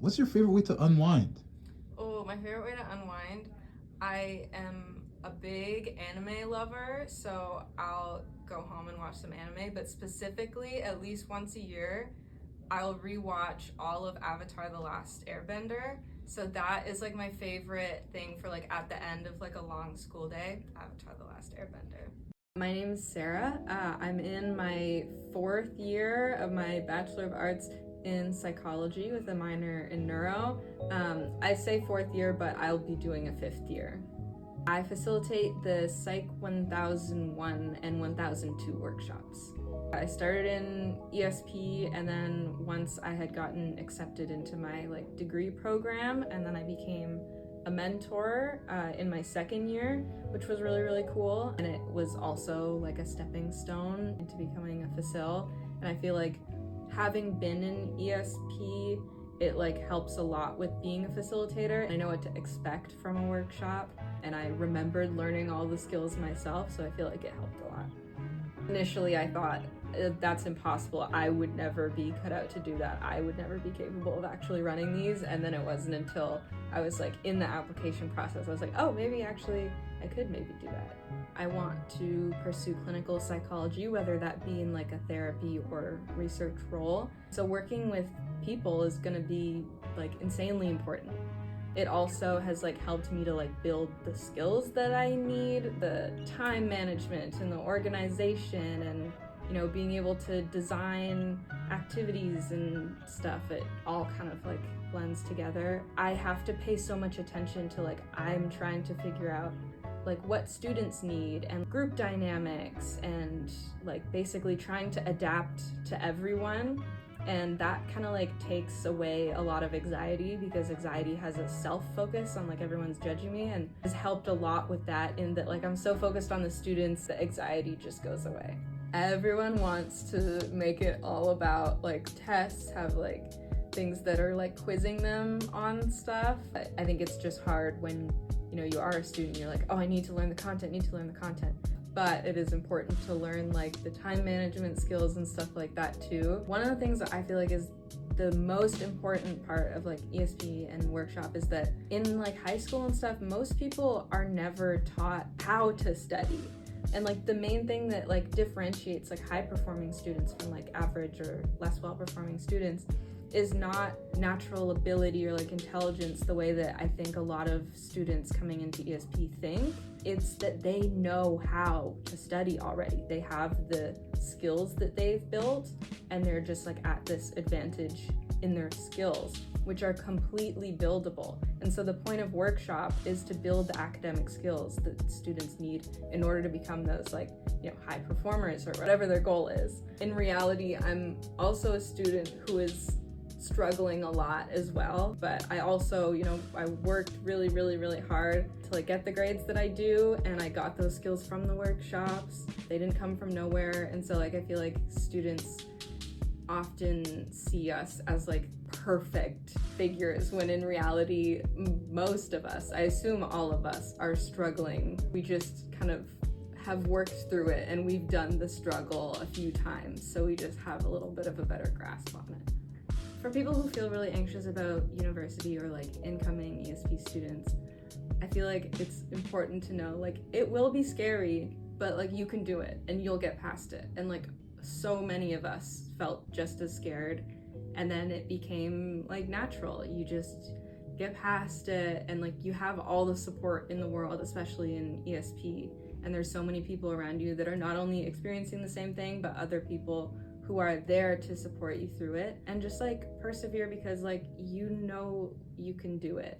What's your favorite way to unwind? Oh, my favorite way to unwind. I am a big anime lover, so I'll go home and watch some anime, but specifically, at least once a year, I'll rewatch all of Avatar: The Last Airbender. So that is like my favorite thing for like at the end of like a long school day, Avatar: The Last Airbender. My name is Sarah. I'm in my 4th year of my Bachelor of Arts in Psychology with a minor in Neuro. I say 4th year, but I'll be doing a 5th year. I facilitate the PSYC1001 and 1002 workshops. I started in ESP, and then once I had gotten accepted into my degree program, and then I became a mentor in my 2nd year, which was really, really cool. And it was also like a stepping stone into becoming a facil. And I feel like having been in ESP, it helps a lot with being a facilitator. I know what to expect from a workshop, and I remembered learning all the skills myself, so I feel like it helped a lot. Initially, I thought that's impossible. I would never be cut out to do that. I would never be capable of actually running these. And then it wasn't until I was in the application process, I was like, oh, maybe actually I could maybe do that. I want to pursue clinical psychology, whether that be in a therapy or research role. So working with people is going to be insanely important. It also has helped me to build the skills that I need, the time management and the organization, and being able to design activities and stuff. It all kind of blends together. I have to pay so much attention to I'm trying to figure out what students need and group dynamics, and basically trying to adapt to everyone. And that kind of takes away a lot of anxiety, because anxiety has a self-focus on everyone's judging me, and has helped a lot with that, in that I'm so focused on the students that anxiety just goes away. Everyone wants to make it all about tests, have things that are quizzing them on stuff. I think it's just hard when you are a student, you're oh, I need to learn the content, but it is important to learn the time management skills and stuff like that too. One of the things that I feel is the most important part of ESP and workshop is that in high school and stuff, most people are never taught how to study. And the main thing that differentiates high performing students from average or less well performing students is not natural ability or intelligence, the way that I think a lot of students coming into ESP think. It's that they know how to study already. They have the skills that they've built, and they're just at this advantage in their skills, which are completely buildable. And so the point of workshop is to build the academic skills that students need in order to become those high performers or whatever their goal is. In reality, I'm also a student who is struggling a lot as well, but I also, I worked really, really, really hard to get the grades that I do, and I got those skills from the workshops. They didn't come from nowhere. And so I feel students often see us as perfect figures, when in reality, most of us, I assume all of us, are struggling. We just kind of have worked through it, and we've done the struggle a few times, so we just have a little bit of a better grasp on it. For people who feel really anxious about university or incoming ESP students, I feel it's important to know it will be scary, but you can do it and you'll get past it. And so many of us felt just as scared, and then it became natural. You just get past it, and you have all the support in the world, especially in ESP. And there's so many people around you that are not only experiencing the same thing, but other people who are there to support you through it. And just persevere, because you can do it.